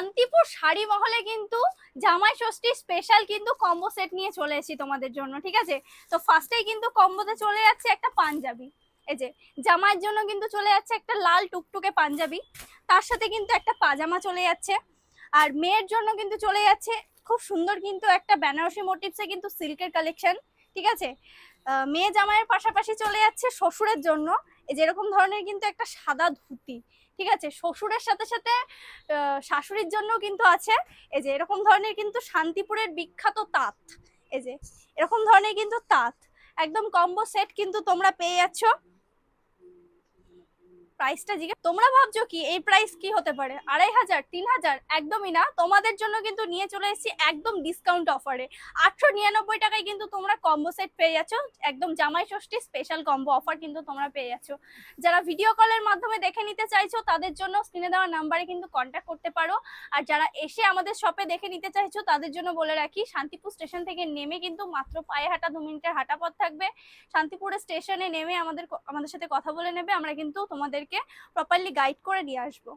শান্তিপুর শাড়ি মহলে কিন্তু জামাই ষষ্ঠী স্পেশাল কিন্তু কম্বো সেট নিয়ে চলে এসেছি তোমাদের জন্য, ঠিক আছে। তো ফার্স্টেই কিন্তু কম্বোতে চলে যাচ্ছে একটা পাঞ্জাবি, এই যে জামাইয়ের জন্য কিন্তু চলে যাচ্ছে একটা লাল টুকটুকে পাঞ্জাবি, তার সাথে কিন্তু একটা পাজামা চলে যাচ্ছে। আর মেয়ের জন্য কিন্তু চলে যাচ্ছে খুব সুন্দর কিন্তু একটা বেনারসি মোটিভসে কিন্তু সিল্কের কালেকশন, ঠিক আছে। মেয়ে জামাইয়ের পাশাপাশি চলে যাচ্ছে শ্বশুরের জন্য এই যেরকম ধরনের কিন্তু একটা সাদা ধুতি, ঠিক আছে। শ্বশুরের সাথে সাথে শাশুড়ির জন্য কিন্তু আছে এই যে এরকম ধরনের কিন্তু শান্তিপুরের বিখ্যাত তাঁত, এই যে এরকম ধরনের কিন্তু তাঁত একদম কম্বো সেট কিন্তু তোমরা পেয়ে যাচ্ছ। প্রাইসটা জিজ্ঞেস তোমরা ভাবছো কি এই প্রাইস কি হতে পারে, 2500 3000? একদমই না, তোমাদের জন্য কিন্তু নিয়ে চলে এসেছি একদম ডিসকাউন্ট অফারে। 899 টাকায় কিন্তু তোমরা কম্বো সেট পেয়ে যাচ্ছ, একদম জামাই ষষ্ঠী স্পেশাল কম্বো অফার কিন্তু তোমরা পেয়ে যাচ্ছ। যারা ভিডিও কলের মাধ্যমে দেখে নিতে চাইছো তাদের জন্য স্ক্রিনে দেওয়া নাম্বারে কিন্তু কন্ট্যাক্ট করতে পারো। আর যারা এসে আমাদের শপে দেখে নিতে চাইছো তাদের জন্য বলে রাখি, শান্তিপুর স্টেশন থেকে নেমে কিন্তু মাত্র পায়ে হাঁটা 2 মিনিটের হাঁটা পথ থাকবে। শান্তিপুরের স্টেশনে নেমে আমাদের সাথে কথা বলে নেবে, আমরা কিন্তু তোমাদেরকে প্রপারলি গাইড করে নিয়ে আসবো।